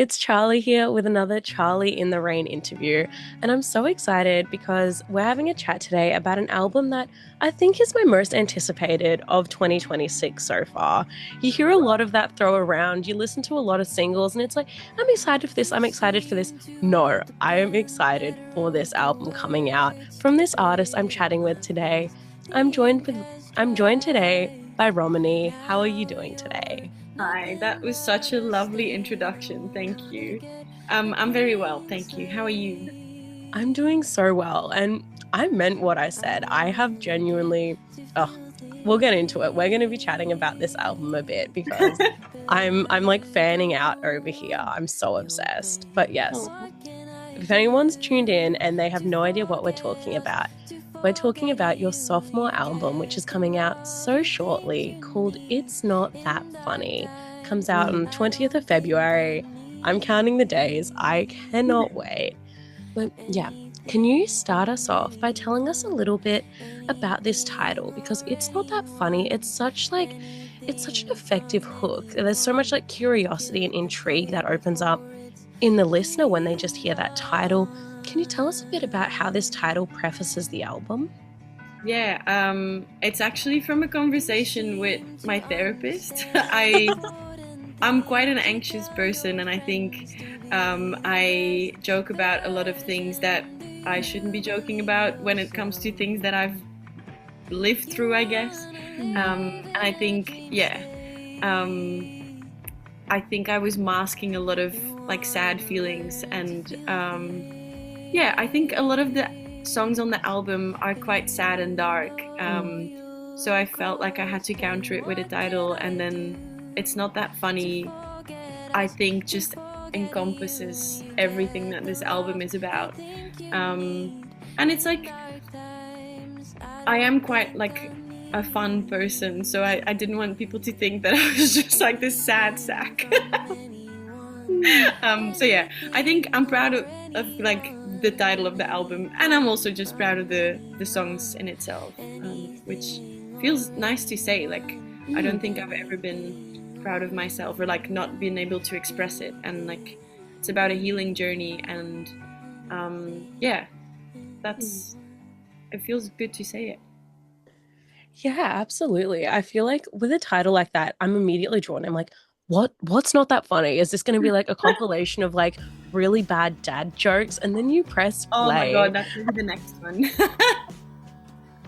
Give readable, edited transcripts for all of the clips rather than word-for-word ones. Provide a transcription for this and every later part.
It's Charlie here with another Charlie in the Rain interview. And I'm so excited because we're having a chat today about an album that I think is my most anticipated of 2026 so far. You hear a lot of that throw around, you listen to a lot of singles, and it's like, I'm excited for this, I'm excited for this. No, I am excited for this album coming out from this artist I'm chatting with today. I'm joined with I'm joined today by Romanie. How are you doing today? Hi, that was such a lovely introduction. Thank you. I'm very well, thank you. How are you? I'm doing so well. And I meant what I said. I have genuinely, oh, we'll get into it. We're going to be chatting about this album a bit because I'm like fanning out over here. I'm so obsessed. But yes, Oh, if anyone's tuned in and they have no idea what we're talking about your sophomore album, which is coming out so shortly, called It's Not That Funny. Comes out on mm. 20th of February. I'm counting the days. I cannot wait. But yeah, can you start us off by telling us a little bit about this title? Because it's not that funny. It's such an effective hook. There's so much like curiosity and intrigue that opens up in the listener when they just hear that title. Can you tell us a bit about how this title prefaces the album? Yeah, it's actually from a conversation with my therapist. I'm quite an anxious person, and I think I joke about a lot of things that I shouldn't be joking about when it comes to things that I've lived through, I guess. And I think, yeah, um, I think I was masking a lot of like sad feelings, and yeah, I think a lot of the songs on the album are quite sad and dark. So I felt like I had to counter it with a title, and then it's not that funny. I think just encompasses everything that this album is about. And it's like I am quite like a fun person, so I didn't want people to think that I was just like this sad sack. So yeah, I think I'm proud of like the title of the album, and I'm also just proud of the songs in itself, which feels nice to say. Like I don't think I've ever been proud of myself or like not being able to express it, and like it's about a healing journey, and yeah, that's it feels good to say it. Yeah, absolutely. I feel like with a title like that, I'm immediately drawn. I'm like, what's not that funny? Is this going to be like a compilation of like really bad dad jokes? And then you press Oh my play. god, that's gonna be the next one.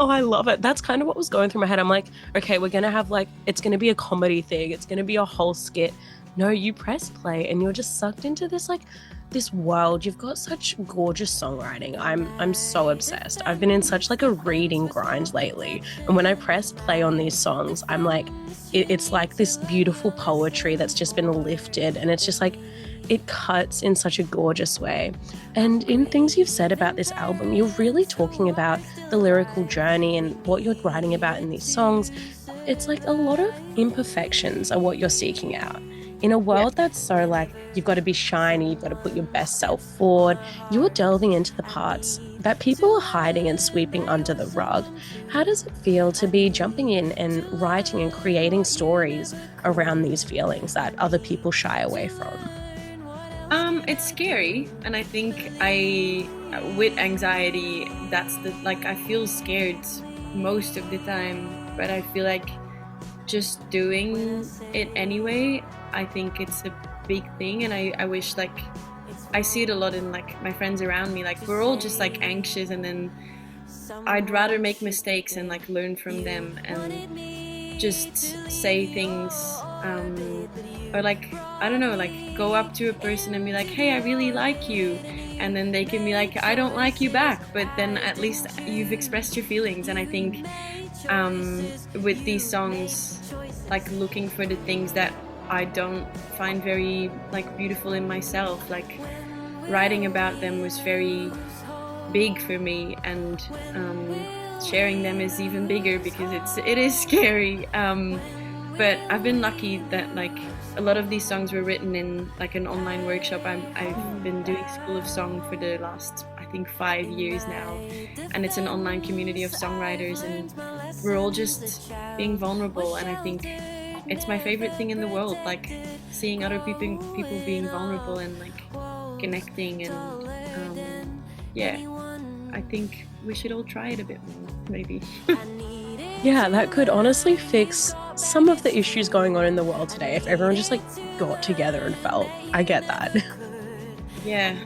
Oh, I love it. That's kind of what was going through my head. I'm like, okay, we're going to have like, it's going to be a comedy thing. It's going to be a whole skit. No, you press play and you're just sucked into this like this world. You've got such gorgeous songwriting. I'm so obsessed. I've been in such like a reading grind lately. And when I press play on these songs, I'm like, it's like this beautiful poetry that's just been lifted. And it's just like, it cuts in such a gorgeous way. And in things you've said about this album, you're really talking about the lyrical journey and what you're writing about in these songs. It's like a lot of imperfections are what you're seeking out. In a Yeah. world that's so like, you've got to be shiny, you've got to put your best self forward, you're delving into the parts that people are hiding and sweeping under the rug. How does it feel to be jumping in and writing and creating stories around these feelings that other people shy away from? It's scary, and I think I, with anxiety, that's the like I feel scared most of the time, but I feel like just doing it anyway, I think it's a big thing, and I wish like I see it a lot in like my friends around me, like we're all just like anxious, and then I'd rather make mistakes and like learn from them and just say things or like I don't know, like go up to a person and be like, hey, I really like you, and then they can be like, I don't like you back, but then at least you've expressed your feelings. And I think with these songs, like looking for the things that I don't find very like beautiful in myself, like writing about them was very big for me, and sharing them is even bigger because it is scary. But I've been lucky that like a lot of these songs were written in like an online workshop. I've been doing School of Song for the last I think 5 years now, and it's an online community of songwriters, and we're all just being vulnerable. And I think it's my favorite thing in the world. Like seeing other people being vulnerable and like connecting, and yeah, I think we should all try it a bit more, maybe. Yeah, that could honestly fix some of the issues going on in the world today if everyone just like got together and felt. I get that. Yeah,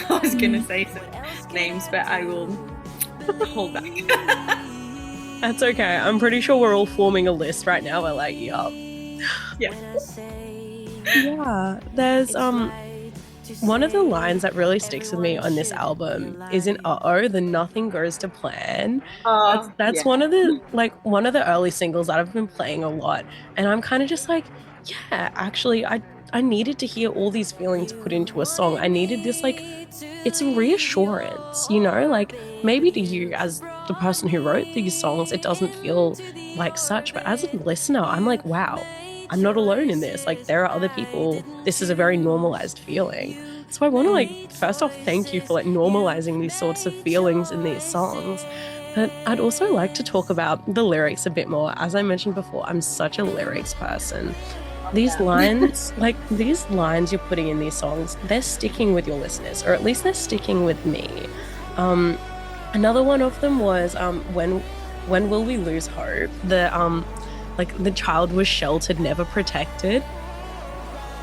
I was gonna say some names, but I will hold back. That's okay. I'm pretty sure we're all forming a list right now. We're like, yup. Yeah. Yeah. There's one of the lines that really sticks with me on this album is in Uh-Oh, the Nothing Goes to Plan. That's Yeah. one of the early singles that I've been playing a lot. And I'm kind of just like, yeah, actually I needed to hear all these feelings put into a song. I needed this like it's a reassurance, you know? Like maybe to you as the person who wrote these songs, it doesn't feel like such, but as a listener, I'm like, wow, I'm not alone in this. Like there are other people. This is a very normalized feeling. So I want to like first off thank you for like normalizing these sorts of feelings in these songs. But I'd also like to talk about the lyrics a bit more. As I mentioned before, I'm such a lyrics person. These lines, like these lines you're putting in these songs, they're sticking with your listeners, or at least they're sticking with me. Another one of them was when will we lose hope? The child was sheltered, never protected.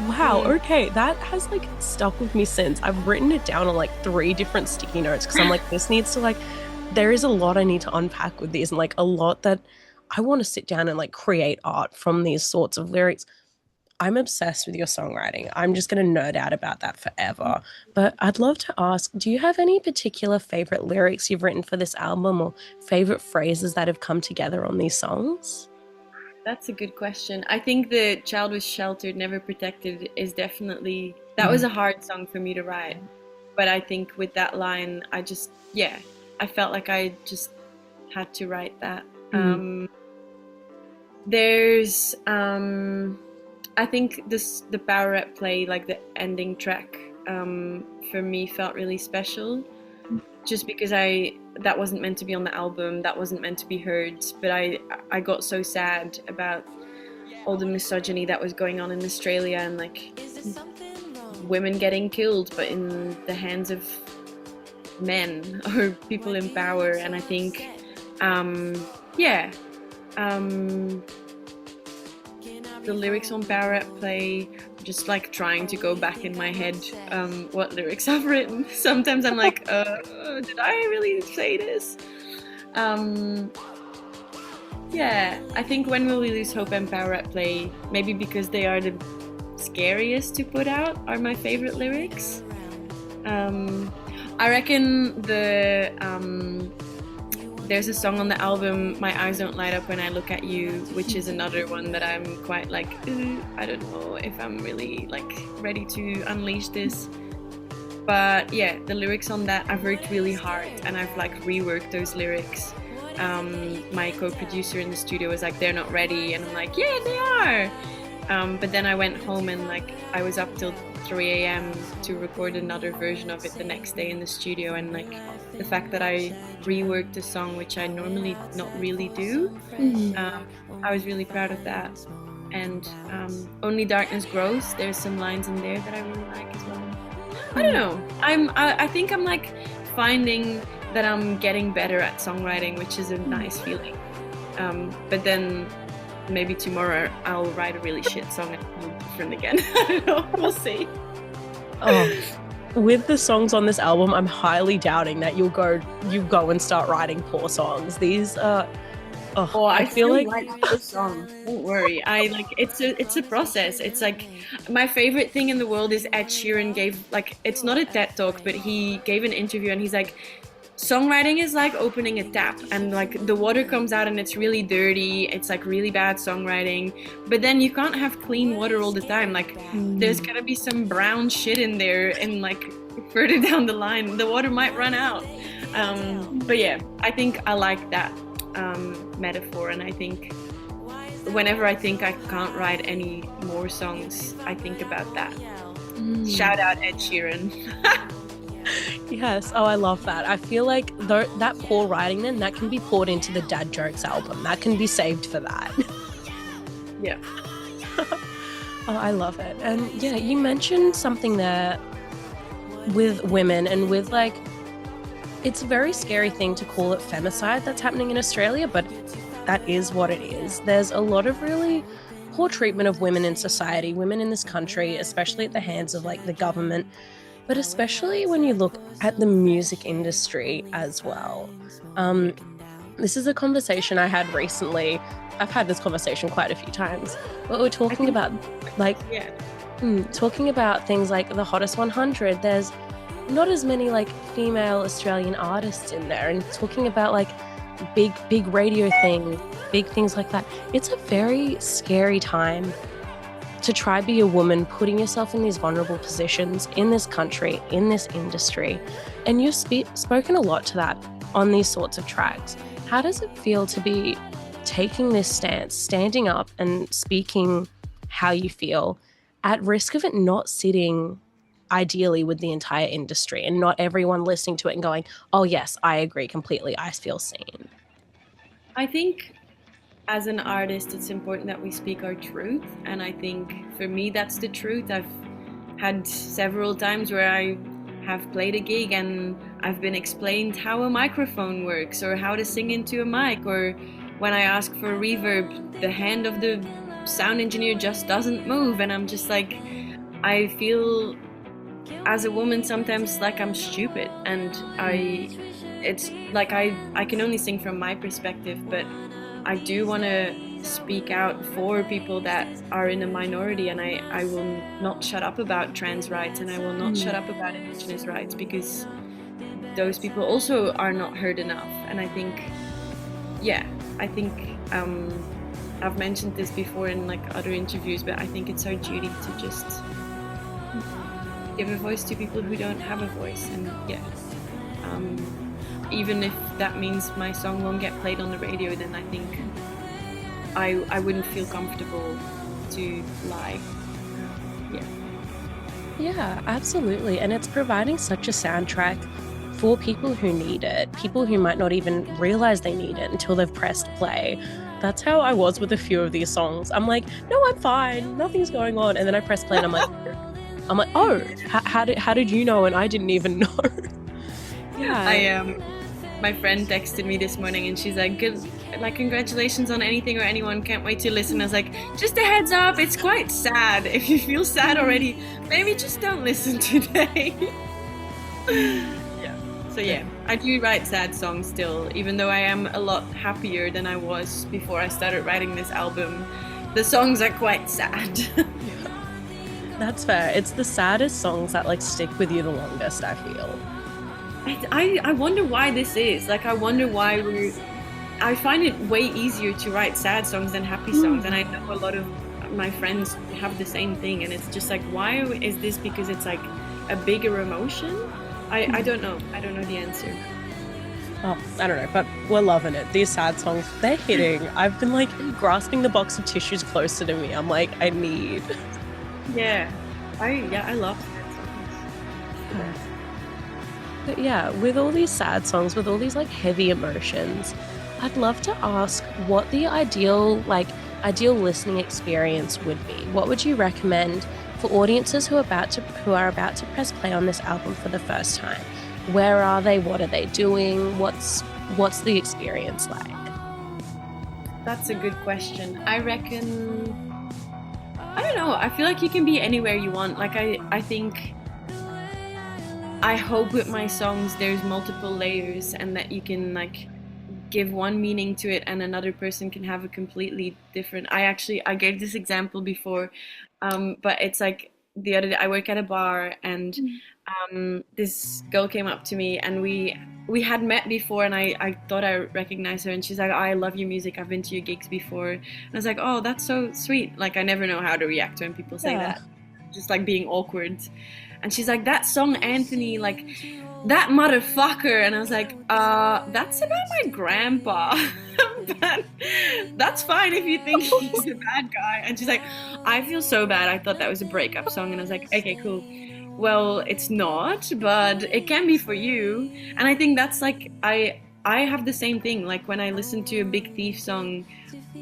Wow, okay, that has like stuck with me since. I've written it down on like 3 different sticky notes because I'm like, this needs to like, there is a lot I need to unpack with these, and like a lot that I want to sit down and like create art from these sorts of lyrics. I'm obsessed with your songwriting. I'm just going to nerd out about that forever. But I'd love to ask, do you have any particular favorite lyrics you've written for this album or favorite phrases that have come together on these songs? That's a good question. I think the child was sheltered, never protected is definitely, that was a hard song for me to write. But I think with that line, I felt like I just had to write that. There's, I think the Power Up play, like the ending track, for me felt really special. Just because that wasn't meant to be on the album, that wasn't meant to be heard, but I got so sad about all the misogyny that was going on in Australia and like women getting killed, but in the hands of men or people in power. And I think, the lyrics on Power Up play, just like trying to go back in my head what lyrics I've written. Sometimes I'm like, did I really say this? I think When Will We Lose Hope and Power Up play, maybe because they are the scariest to put out, are my favorite lyrics. I reckon there's a song on the album, My Eyes Don't Light Up When I Look At You, which is another one that I'm quite like, I don't know if I'm really like ready to unleash this. But yeah, the lyrics on that, I've worked really hard and I've like reworked those lyrics. My co-producer in the studio was like, they're not ready. And I'm like, yeah, they are. But then I went home and like I was up till 3 a.m. to record another version of it the next day in the studio, and like the fact that I reworked the song, which I normally not really do, I was really proud of that. And Only Darkness Grows, there's some lines in there that I really like as well. I don't know, I think I'm like finding that I'm getting better at songwriting, which is a nice feeling. But then maybe tomorrow I'll write a really shit song and it'll be different again. I don't know, we'll see. With the songs on this album, I'm highly doubting that you go and start writing poor songs. These I feel like this song. Don't worry. It's a process. It's like my favorite thing in the world is Ed Sheeran gave, like, it's not a TED talk, but he gave an interview and he's like, songwriting is like opening a tap and like the water comes out and it's really dirty. It's like really bad songwriting, but then you can't have clean water all the time. Like there's gotta be some brown shit in there, and like further down the line the water might run out. But yeah, I think I like that metaphor, and I think whenever I think I can't write any more songs, I think about that. Shout out Ed Sheeran. Yes. Oh, I love that. I feel like that poor writing then, that can be poured into the Dad Jokes album. That can be saved for that. Yeah. Oh, I love it. And yeah, you mentioned something there with women and with like, it's a very scary thing to call it femicide that's happening in Australia, but that is what it is. There's a lot of really poor treatment of women in society, women in this country, especially at the hands of like the government, but especially when you look at the music industry as well. Um, this is a conversation I had recently. I've had this conversation quite a few times, but we're I talking think, about like yeah. talking about things like the hottest 100. There's not as many like female Australian artists in there, and talking about like big radio things, big things like that. It's a very scary time to try be a woman, putting yourself in these vulnerable positions in this country, in this industry. And you've spoken a lot to that on these sorts of tracks. How does it feel to be taking this stance, standing up and speaking how you feel, at risk of it not sitting ideally with the entire industry and not everyone listening to it and going, oh yes, I agree completely, I feel seen? I think as an artist, it's important that we speak our truth. And I think for me, that's the truth. I've had several times where I have played a gig and I've been explained how a microphone works or how to sing into a mic, or when I ask for reverb, the hand of the sound engineer just doesn't move. And I'm just like, I feel as a woman sometimes like I'm stupid, and it's like I can only sing from my perspective, but I do want to speak out for people that are in a minority, and I will not shut up about trans rights, and I will not shut up about indigenous rights, because those people also are not heard enough. And I think, yeah, I think I've mentioned this before in like other interviews, but I think it's our duty to just give a voice to people who don't have a voice. And yeah, even if that means my song won't get played on the radio, then I think I wouldn't feel comfortable to lie. Yeah. Yeah, absolutely. And it's providing such a soundtrack for people who need it, people who might not even realize they need it until they've pressed play. That's how I was with a few of these songs. I'm like, no, I'm fine, nothing's going on. And then I press play and I'm like, oh, how did you know? And I didn't even know. Yeah. My friend texted me this morning and she's like, good, like, congratulations on anything or anyone, can't wait to listen. I was like, just a heads up, it's quite sad. If you feel sad already, maybe just don't listen today. Yeah. So yeah, I do write sad songs still, even though I am a lot happier than I was before I started writing this album. The songs are quite sad. That's fair. It's the saddest songs that like stick with you the longest, I feel. I wonder why this is. Like, I wonder why I find it way easier to write sad songs than happy songs. And I know a lot of my friends have the same thing. And it's just like, why is this? Because it's like a bigger emotion? I don't know. I don't know the answer. Oh, I don't know, but we're loving it. These sad songs, they're hitting. I've been like grasping the box of tissues closer to me. I'm like, I need. Yeah. I love sad songs. But yeah, with all these sad songs, with all these like heavy emotions, I'd love to ask what the ideal listening experience would be. What would you recommend for audiences who are about to press play on this album for the first time? Where are they? What are they doing? What's the experience like? That's a good question. I reckon, I don't know, I feel like you can be anywhere you want. Like, I hope with my songs there's multiple layers, and that you can like give one meaning to it and another person can have a completely different. I gave this example before, but it's like the other day I work at a bar, and this girl came up to me, and we had met before, and I thought I recognized her, and she's like, oh, I love your music, I've been to your gigs before. And I was like, oh, that's so sweet. Like, I never know how to react when people say that, just like being awkward. And she's like, that song, Anthony, like, that motherfucker. And I was like, that's about my grandpa. But that's fine if you think he's a bad guy. And she's like, I feel so bad, I thought that was a breakup song. And I was like, okay, cool. Well, it's not, but it can be for you. And I think that's like, I have the same thing. Like when I listen to a Big Thief song,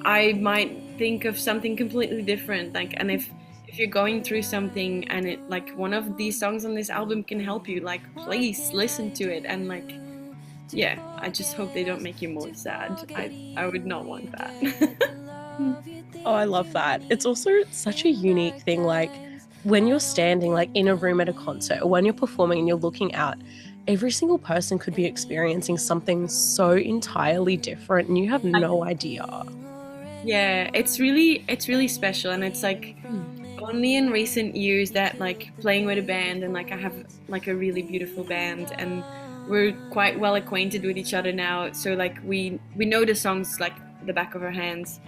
I might think of something completely different. Like, and if you're going through something and it like one of these songs on this album can help you, like please listen to it. And like, yeah, I just hope they don't make you more sad. I would not want that. Oh, I love that. It's also such a unique thing. Like when you're standing like in a room at a concert or when you're performing and you're looking out, every single person could be experiencing something so entirely different and you have no idea. Yeah, it's really special, and it's like only in recent years that like playing with a band, and like I have like a really beautiful band, and we're quite well acquainted with each other now, so like we know the songs like the back of our hands.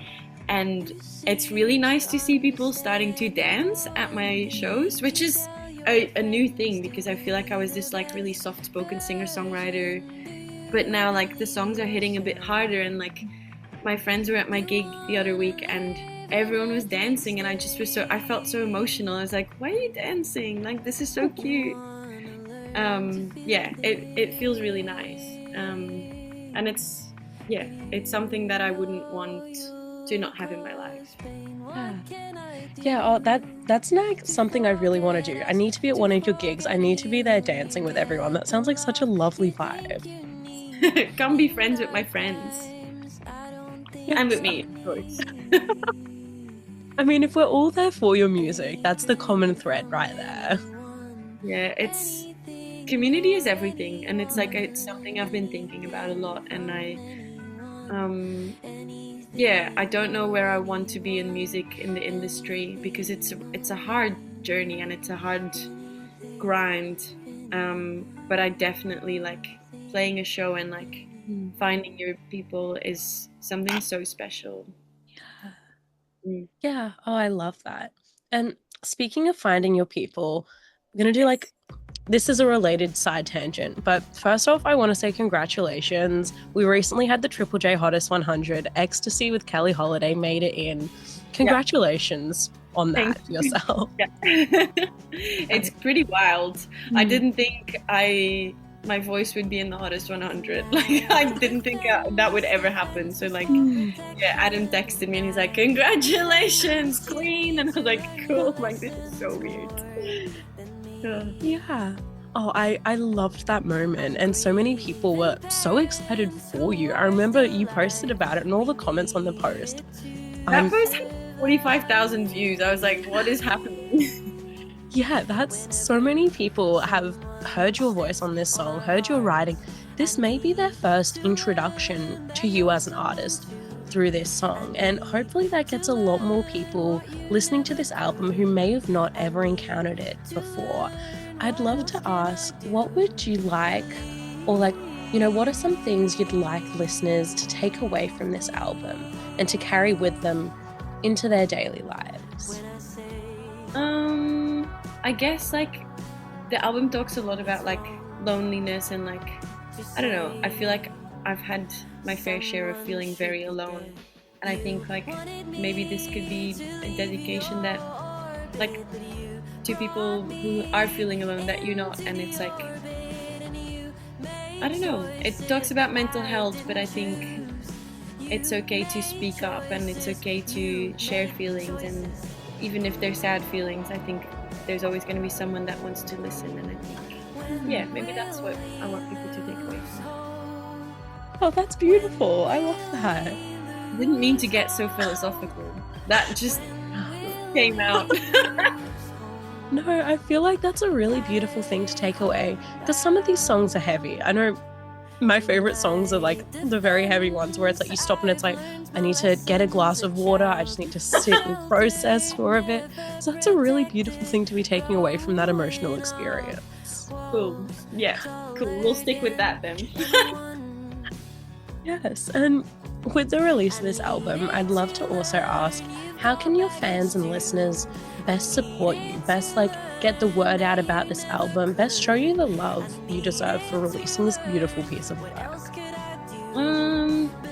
And it's really nice to see people starting to dance at my shows, which is a new thing because I feel like I was this like really soft-spoken singer-songwriter, but now like the songs are hitting a bit harder, and like my friends were at my gig the other week and everyone was dancing, and I felt so emotional. I was like, why are you dancing? Like this is so cute. Yeah, it feels really nice. And it's something that I wouldn't want to not have in my life. Yeah, oh, that's like something I really want to do. I need to be at one of your gigs. I need to be there dancing with everyone. That sounds like such a lovely vibe. Come be friends with my friends. Yes. And with me, of course. I mean, if we're all there for your music, that's the common thread right there. Yeah, it's community is everything, and it's like it's something I've been thinking about a lot, and I don't know where I want to be in music in the industry because it's a hard journey and it's a hard grind. But I definitely like playing a show and like finding your people is something so special. Yeah. Oh, I love that. And speaking of finding your people, I'm gonna do like this is a related side tangent, but first off, I want to say congratulations. We recently had the Triple J Hottest 100. Ecstasy with Kelly Holiday made it in. Congratulations on that yourself. Yeah. It's pretty wild. I didn't think my voice would be in the Hottest 100. Like I didn't think that would ever happen. So like, yeah, Adam texted me and he's like, "Congratulations, Queen!" And I was like, "Cool." Like this is so weird. Yeah. Oh, I loved that moment. And so many people were so excited for you. I remember you posted about it and all the comments on the post. That post had 45,000 views. I was like, what is happening? Yeah, that's so many people have heard your voice on this song, heard your writing. This may be their first introduction to you as an artist through this song, and hopefully that gets a lot more people listening to this album who may have not ever encountered it before. I'd love to ask, what would you like, or like, you know, what are some things you'd like listeners to take away from this album and to carry with them into their daily lives? I guess like the album talks a lot about like loneliness and like, I don't know, I feel like I've had my fair share of feeling very alone, and I think like maybe this could be a dedication that like to people who are feeling alone that you're not. And it's like, I don't know, it talks about mental health, but I think it's okay to speak up and it's okay to share feelings, and even if they're sad feelings, I think there's always going to be someone that wants to listen. And I think, yeah, maybe that's what I want people to take away from it. Oh, that's beautiful. I love that. I didn't mean to get so philosophical. That just came out. No, I feel like that's a really beautiful thing to take away, because some of these songs are heavy. I know my favorite songs are like the very heavy ones where it's like you stop and it's like, I need to get a glass of water. I just need to sit and process for a bit. So that's a really beautiful thing to be taking away from that emotional experience. Cool. Yeah, cool. We'll stick with that then. Yes, and with the release of this album, I'd love to also ask, how can your fans and listeners best support you, best like get the word out about this album, best show you the love you deserve for releasing this beautiful piece of work?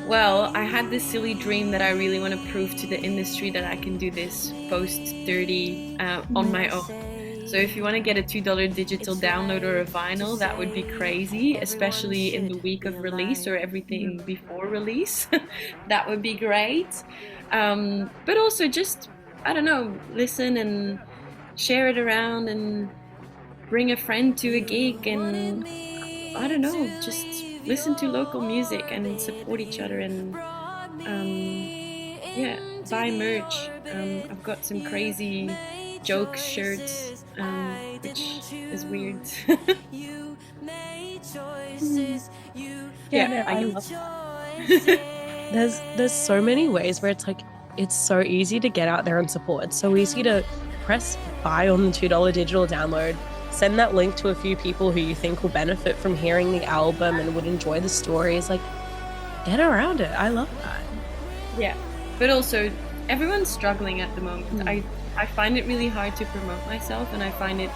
Well, I had this silly dream that I really want to prove to the industry that I can do this post 30 on my own. So if you want to get a $2 digital download or a vinyl, that would be crazy, especially in the week of release or everything before release. That would be great. But also just, I don't know, listen and share it around and bring a friend to a gig, and I don't know, just listen to local music and support each other, and yeah, buy merch. I've got some crazy joke shirts, which is weird. Yeah, Yeah, no, I I guess. love there's so many ways where it's like it's so easy to get out there and support. It's so easy to press buy on the $2 digital download, send that link to a few people who you think will benefit from hearing the album and would enjoy the stories. Like, get around it. I love that. Yeah, but also everyone's struggling at the moment. I find it really hard to promote myself, and I find it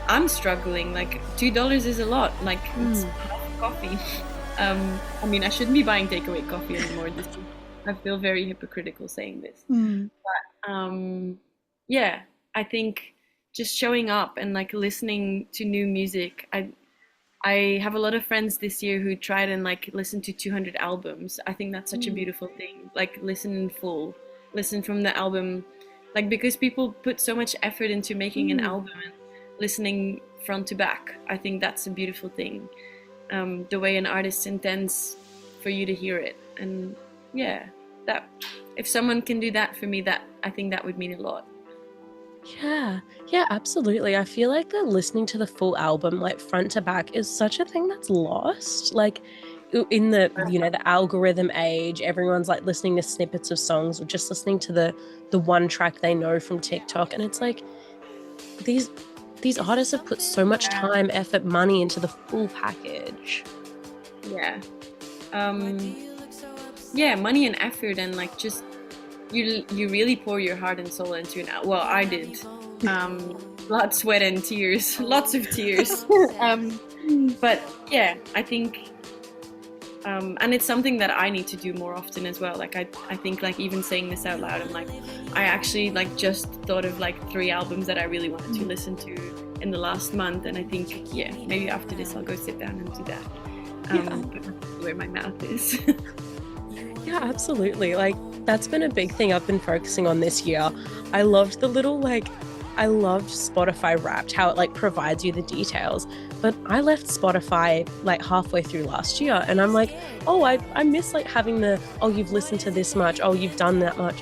I'm struggling. Like $2 is a lot. Like it's half a coffee. I mean, I shouldn't be buying takeaway coffee anymore. I feel very hypocritical saying this. Yeah, I think just showing up and like listening to new music. I have a lot of friends this year who tried and like listened to 200 albums. I think that's such a beautiful thing. Like listen in full, listen from the album, like because people put so much effort into making an album and listening front to back. I think that's a beautiful thing. The way an artist intends for you to hear it, and yeah, that if someone can do that for me, that I think that would mean a lot. Yeah, absolutely. I feel like the listening to the full album, like front to back, is such a thing that's lost. Like in the the algorithm age, everyone's like listening to snippets of songs or just listening to the one track they know from TikTok, and it's like these artists have put so much time, effort, money into the full package. Yeah. Yeah, money and effort, and like just you really pour your heart and soul into it. Well, I did. Blood, sweat, and tears. Lots of tears. But yeah, I think, and it's something that I need to do more often as well. Like I think like even saying this out loud, I'm like, I actually like just thought of like 3 albums that I really wanted to listen to in the last month, and I think yeah, maybe after this I'll go sit down and do that. But where my mouth is. Yeah, absolutely. Like that's been a big thing I've been focusing on this year. I loved I loved Spotify Wrapped, how it like provides you the details. But I left Spotify like halfway through last year, and I'm like, oh, I miss like having oh, you've listened to this much, oh, you've done that much.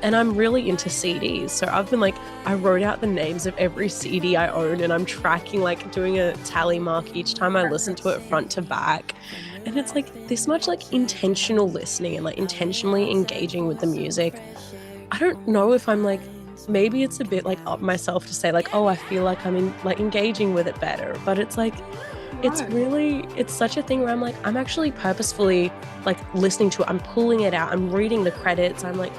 And I'm really into CDs. So I've been like, I wrote out the names of every CD I own, and I'm tracking, like doing a tally mark each time I listen to it front to back. And it's like this much like intentional listening and like intentionally engaging with the music. I don't know if I'm like, maybe it's a bit like up myself to say like, oh, I feel like I'm like engaging with it better. But it's like, it's such a thing where I'm like, I'm actually purposefully like listening to it. I'm pulling it out. I'm reading the credits. I'm like,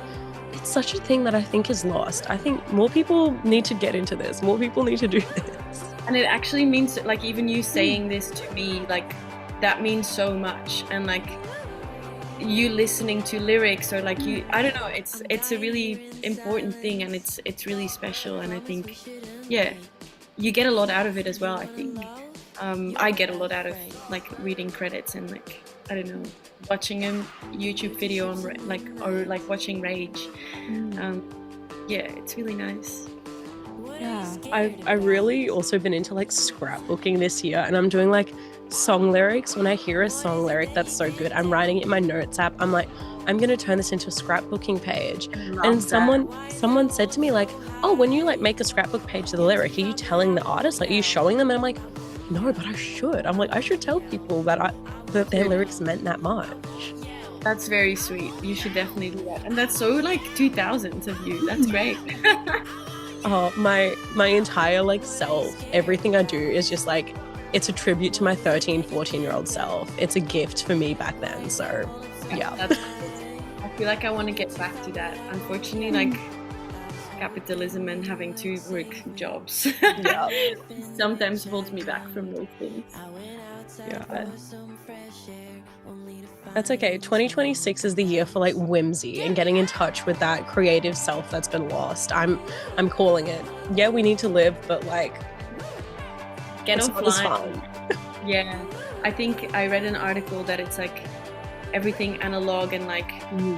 it's such a thing that I think is lost. I think more people need to get into this. More people need to do this. And it actually means like even you saying this to me, like that means so much. And like you listening to lyrics or like you, I don't know, it's a really important thing, and it's really special. And I think, yeah, you get a lot out of it as well. I think I get a lot out of like reading credits and like, I don't know, watching a YouTube video on or watching Rage. Yeah, it's really nice. Yeah, I really also been into like scrapbooking this year, and I'm doing like song lyrics. When I hear a song lyric that's so good, I'm writing it in my notes app. I'm like, I'm gonna turn this into a scrapbooking page. And someone said to me like, oh, when you like make a scrapbook page of the lyric, are you telling the artist? Like, are you showing them? And I'm like, no, but I should. I'm like, I should tell people that their lyrics meant that much. That's very sweet. You should definitely do that. And that's so like 2000s of you. That's great. Oh, my entire like self, everything I do is just like, it's a tribute to my 13, 14-year-old self. It's a gift for me back then. So yeah. I feel like I want to get back to that. Unfortunately, like capitalism and having to work jobs. Yeah. sometimes holds me back from those things. Yeah. But That's okay. 2026 is the year for like whimsy and getting in touch with that creative self that's been lost. I'm calling it. Yeah, we need to live, but like get it's not as offline. fun. Yeah, I think I read an article that it's like everything analog and like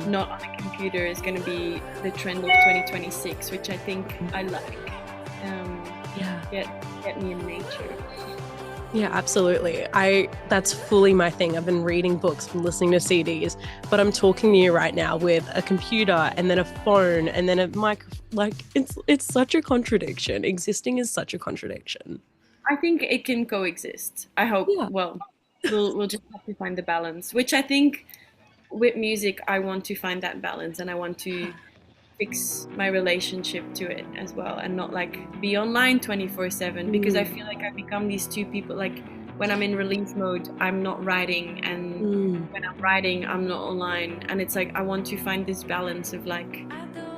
not on a computer is going to be the trend of 2026, which I think I like. Yeah. Get me in nature. Yeah, absolutely. That's fully my thing. I've been reading books and listening to CDs, but I'm talking to you right now with a computer and then a phone and then a mic. Like it's such a contradiction. Existing is such a contradiction. I think it can coexist. I hope. Yeah. Well, we'll just have to find the balance, which I think with music I want to find that balance, and I want to fix my relationship to it as well, and not like be online 24/7, because I feel like I've become these two people. Like when I'm in relief mode, I'm not writing, and when I'm writing, I'm not online. And it's like I want to find this balance of like,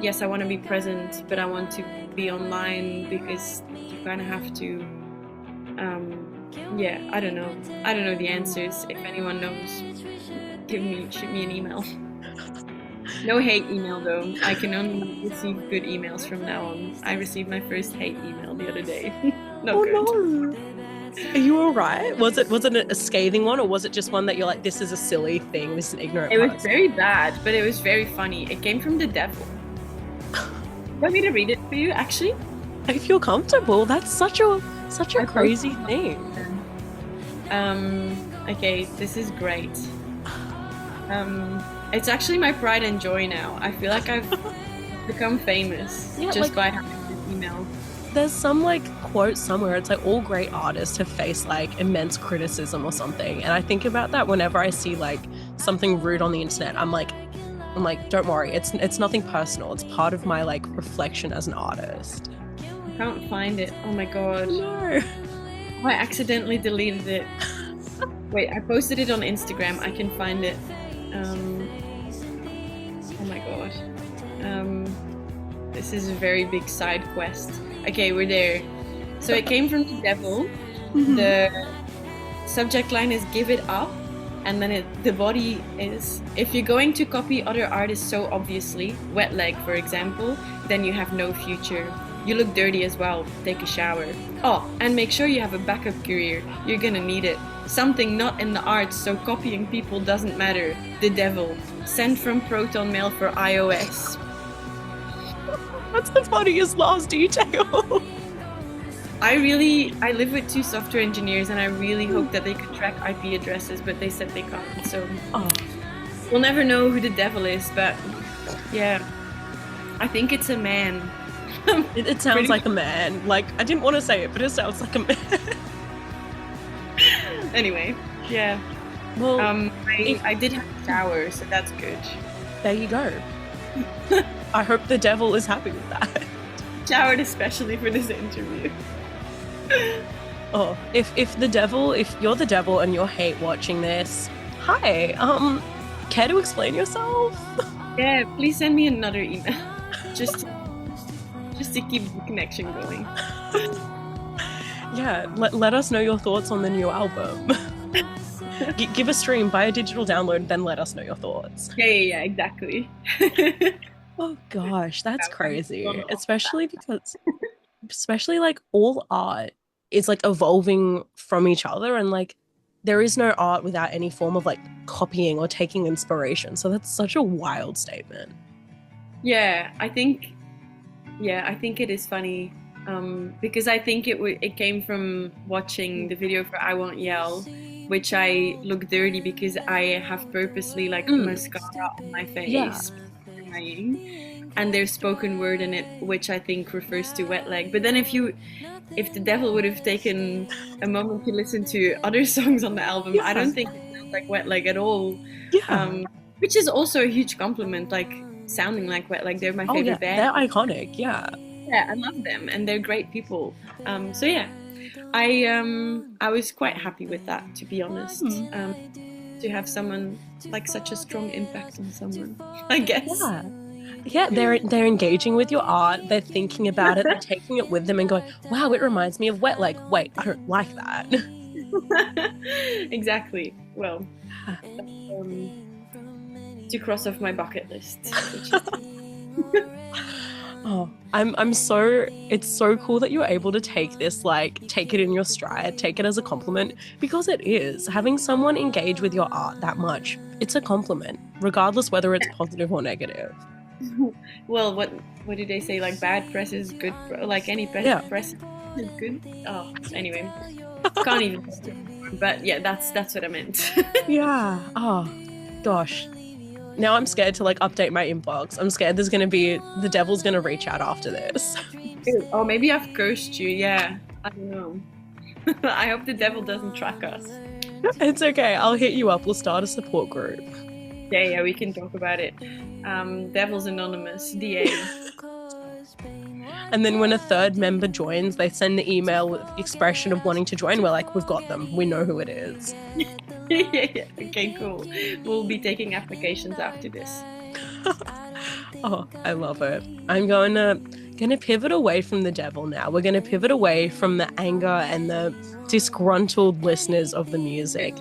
yes, I want to be present, but I want to be online, because you kind of have to. Yeah, I don't know the answers. If anyone knows, shoot me an email. No hate email though. I can only receive good emails from now on. I received my first hate email the other day. Not good. No. Are you all right? Was it a scathing one, or was it just one that you're like, this is a silly thing, this is an ignorant It was person? very bad, but it was very funny. It came from the devil. Want me to read it for you, actually? If you're comfortable, that's such a crazy thing. Okay, this is great. It's actually my pride and joy now. I feel like I've become famous by having this email. There's some like quote somewhere. It's like all great artists have faced like immense criticism or something. And I think about that whenever I see like something rude on the internet. I'm like, don't worry. It's nothing personal. It's part of my like reflection as an artist. I can't find it. Oh my god. No. I accidentally deleted it. Wait, I posted it on Instagram. I can find it. Oh my god. This is a very big side quest. Okay, we're there. So it came from the devil. The subject line is "Give it up," and then the body is, "If you're going to copy other artists so obviously, wet leg for example, then you have no future. You look dirty as well. Take a shower. Oh, and make sure you have a backup career. You're gonna need it. Something not in the arts, so copying people doesn't matter. The devil. Sent from Proton Mail for iOS." That's the funniest last detail. I live with two software engineers, and I really hope that they could track IP addresses, but they said they can't. So we'll never know who the devil is. But yeah, I think it's a man. It sounds like a man. Like, I didn't want to say it, but it sounds like a man. Anyway, yeah. Well, I did have a shower, so that's good. There you go. I hope the devil is happy with that. Showered especially for this interview. Oh, if you're the devil and you hate watching this, hi. Care to explain yourself? Yeah, please send me another email. Just to keep the connection going. Yeah, let us know your thoughts on the new album. Give a stream, buy a digital download, then let us know your thoughts. Yeah, exactly. Oh gosh, that's crazy. Especially like all art is like evolving from each other, and like there is no art without any form of like copying or taking inspiration. So that's such a wild statement. Yeah, I think it is funny, because I think it came from watching the video for "I Won't Yell," which I look dirty because I have purposely like mascara on my face, and there's spoken word in it, which I think refers to wet leg. But then if the devil would have taken a moment to listen to other songs on the album, I don't think it sounds like wet leg at all. Yeah. Which is also a huge compliment, like sounding like wet leg. They're my favorite band. They're iconic. Yeah, I love them, and they're great people. So yeah, I was quite happy with that, to be honest. To have someone like such a strong impact on someone, I guess. Yeah. Yeah, they're engaging with your art. They're thinking about it. They're taking it with them and going, "Wow, it reminds me of wet." Like, wait, I don't like that. Exactly. Well, um, to cross off my bucket list, which is Oh, I'm so it's so cool that you're able to take this, like, take it in your stride, take it as a compliment, because it is. Having someone engage with your art that much, it's a compliment, regardless whether it's positive or negative. well, what do they say? Like bad press is good. Like any Yeah. press is good. Oh, anyway, can't even. But yeah, that's what I meant. Yeah. Oh, gosh. Now I'm scared to like update my inbox. I'm scared there's gonna be the devil's gonna reach out after this. Oh, maybe I've cursed you. Yeah, I don't know. I hope the devil doesn't track us. It's okay. I'll hit you up. We'll start a support group. Yeah, we can talk about it. Devil's Anonymous, DA. And then when a third member joins, they send the email with the expression of wanting to join. We're like, we've got them. We know who it is. Yeah. Okay, cool. We'll be taking applications after this. Oh, I love it. I'm gonna pivot away from the devil now. We're gonna pivot away from the anger and the disgruntled listeners of the music.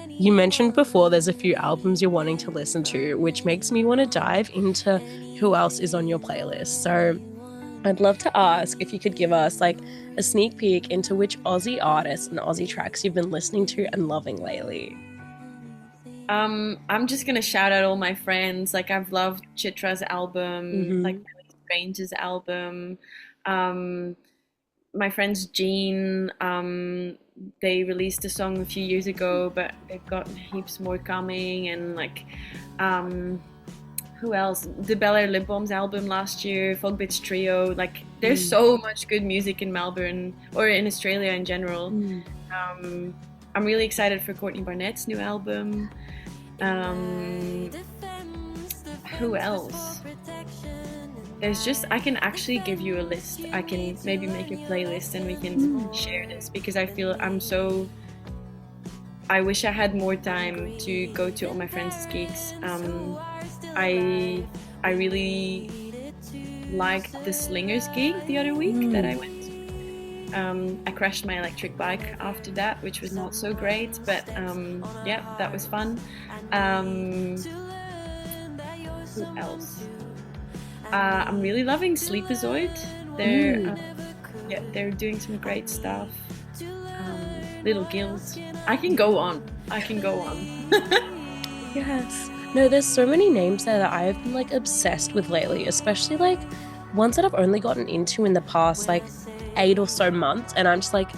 You mentioned before there's a few albums you're wanting to listen to, which makes me want to dive into who else is on your playlist. So I'd love to ask if you could give us like a sneak peek into which Aussie artists and Aussie tracks you've been listening to and loving lately. I'm just gonna shout out all my friends. Like I've loved Chitra's album, like Mm-hmm. Millie Strange's album. Um, my friends Jean, they released a song a few years ago, but they've got heaps more coming. And like, um, who else? The Bel Air Lip Bombs album last year, Fogbits Trio. Like, there's so much good music in Melbourne or in Australia in general. Um, I'm really excited for Courtney Barnett's new album. Um, who else? There's just, I can actually give you a list. I can maybe make a playlist and we can share this because I feel I wish I had more time to go to all my friends' gigs. I really liked the Slingers gig the other week that I went to. I crashed my electric bike after that, which was not so great, but yeah, that was fun. Who else? I'm really loving Sleepazoid. They're doing some great stuff. Little Guild. I can go on. Yes. No, there's so many names there that I have been like obsessed with lately, especially like ones that I've only gotten into in the past like 8 or so months, and I'm just like,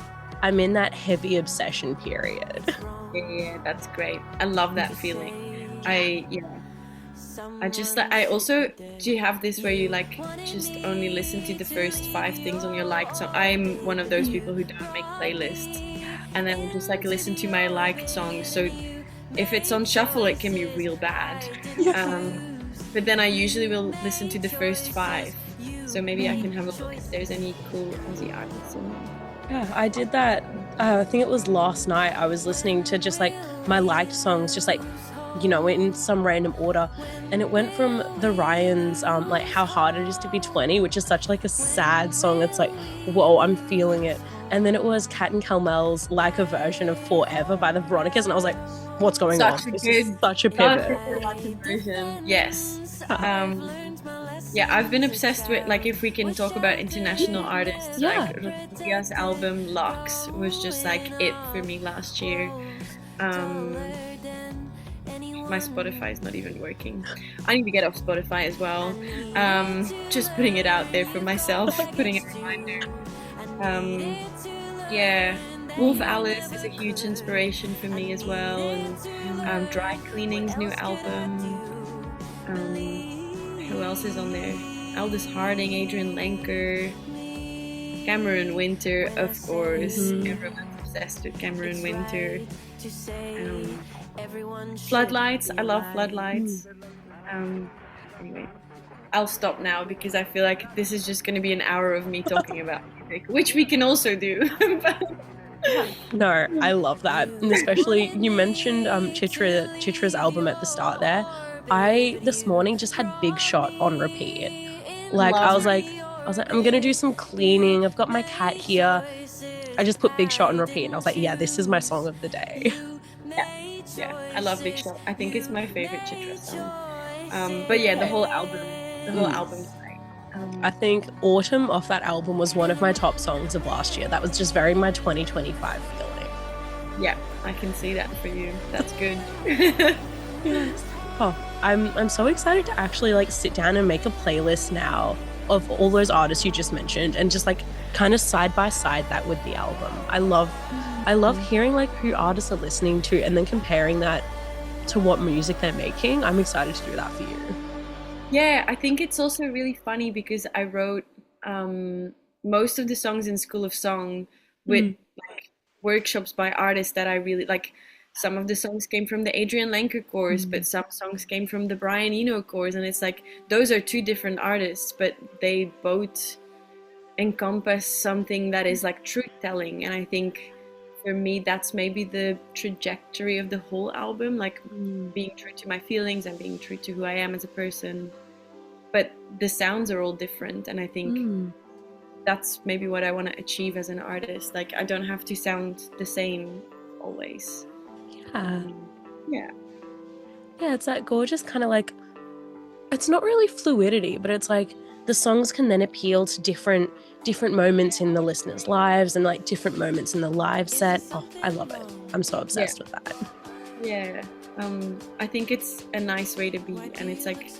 I'm in that heavy obsession period. Yeah, that's great. I love that feeling. I just like, I also, do you have this where you like just only listen to the first 5 things on your liked song? I'm one of those people who don't make playlists, and then just like listen to my liked songs. So if it's on shuffle, it can be real bad. But then I usually will listen to the first 5. So maybe I can have a look if there's any cool Aussie artists in there. Yeah, I did that. I think it was last night. I was listening to just like my liked songs, just like, you know, in some random order, and it went from the Ryans, like How Hard It Is to Be 20, which is such like a sad song. It's like, whoa, I'm feeling it. And then it was Kat and Calmel's like a version of Forever by the Veronicas, and I was like, what's going on? This is such a pivot. Yes. Yeah, I've been obsessed with, like, if we can talk about international artists, like Rosia's album Lux was just like it for me last year. My Spotify is not even working. I need to get off Spotify as well. Just putting it out there for myself, putting a reminder. Yeah, Wolf Alice is a huge inspiration for me as well, and Dry Cleaning's new album. Who else is on there? Aldous Harding, Adrian Lenker, Cameron Winter, of course. Everyone's obsessed with Cameron Winter. Floodlights, I love Floodlights. Anyway, I'll stop now because I feel like this is just going to be an hour of me talking about music, which we can also do. No, I love that. And especially, you mentioned Chitra's album at the start there. I this morning just had Big Shot on repeat. Like Love her. I was like, I'm gonna do some cleaning. I've got my cat here. I just put Big Shot on repeat, and I was like, yeah, this is my song of the day. Yeah, yeah, I love Big Shot. I think it's my favorite Chitra song. But yeah, the whole Mm. album's great. I think Autumn off that album was one of my top songs of last year. That was just very my 2025 feeling. Yeah, I can see that for you. That's good. Yes. Oh, I'm so excited to actually like sit down and make a playlist now of all those artists you just mentioned and just like kind of side by side that with the album. I love hearing like who artists are listening to and then comparing that to what music they're making. I'm excited to do that for you. Yeah, I think it's also really funny because I wrote most of the songs in School of Song with Mm. like workshops by artists that I really like. Some of the songs came from the Adrian Lenker course, but Mm. some songs came from the Brian Eno course, and it's like those are two different artists, but they both encompass something that is like truth telling. And I think for me, that's maybe the trajectory of the whole album, like Mm. being true to my feelings and being true to who I am as a person. But the sounds are all different, and I think Mm. that's maybe what I want to achieve as an artist. Like, I don't have to sound the same always. Yeah. Yeah. Yeah, it's that gorgeous kind of like it's not really fluidity, but it's like the songs can then appeal to different moments in the listeners' lives and like different moments in the live set. Oh, I love it. I'm so Yeah. obsessed with that. Yeah. I think it's a nice way to be, and it's like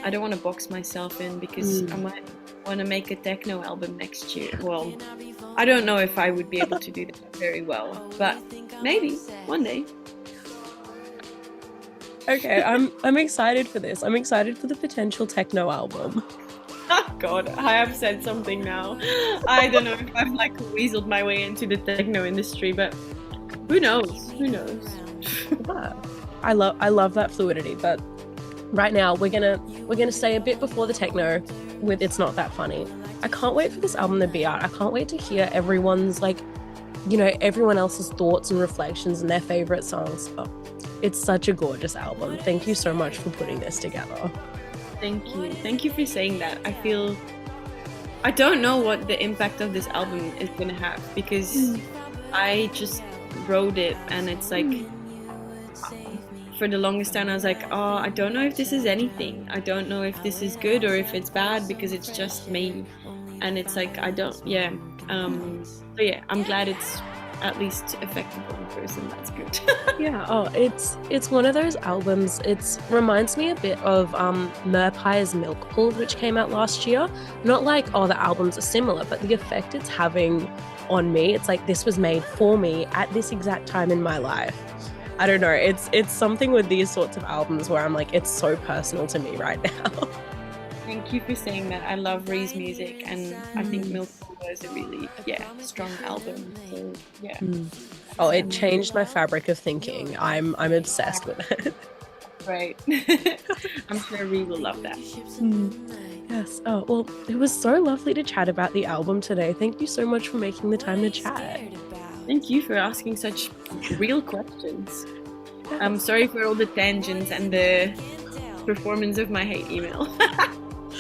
I don't want to box myself in because I might want to make a techno album next year. Well, I don't know if I would be able to do that very well, but maybe one day. Okay, I'm excited for this. I'm excited for the potential techno album. Oh God, I have said something now. I don't know if I've like weaseled my way into the techno industry, but who knows? Who knows? Yeah. I love that fluidity, but right now we're gonna stay a bit before the techno with It's Not That Funny. I can't wait for this album to be out. I can't wait to hear everyone's like, everyone else's thoughts and reflections and their favorite songs. Oh, it's such a gorgeous album. Thank you so much for putting this together. Thank you. Thank you for saying that. I don't know what the impact of this album is gonna have because I just wrote it and it's like for the longest time I was like, oh, I don't know if this is anything. I don't know if this is good or if it's bad because it's just me. And it's like I don't yeah. So yeah, I'm glad it's at least affected one person. That's good. Yeah, oh, it's one of those albums. It reminds me a bit of Murpie's Milk Pool, which came out last year. Not like, oh, the albums are similar, but the effect it's having on me, it's like this was made for me at this exact time in my life. I don't know, it's something with these sorts of albums where I'm like, it's so personal to me right now. Thank you for saying that. I love Ree's music, and I think Milk was a really, strong album. So yeah. Oh, it changed my fabric of thinking. I'm obsessed with it. Right. I'm sure Ree will love that. Yes. Oh, well, it was so lovely to chat about the album today. Thank you so much for making the time to chat. Thank you for asking such real questions. I'm sorry for all the tangents and the performance of my hate email.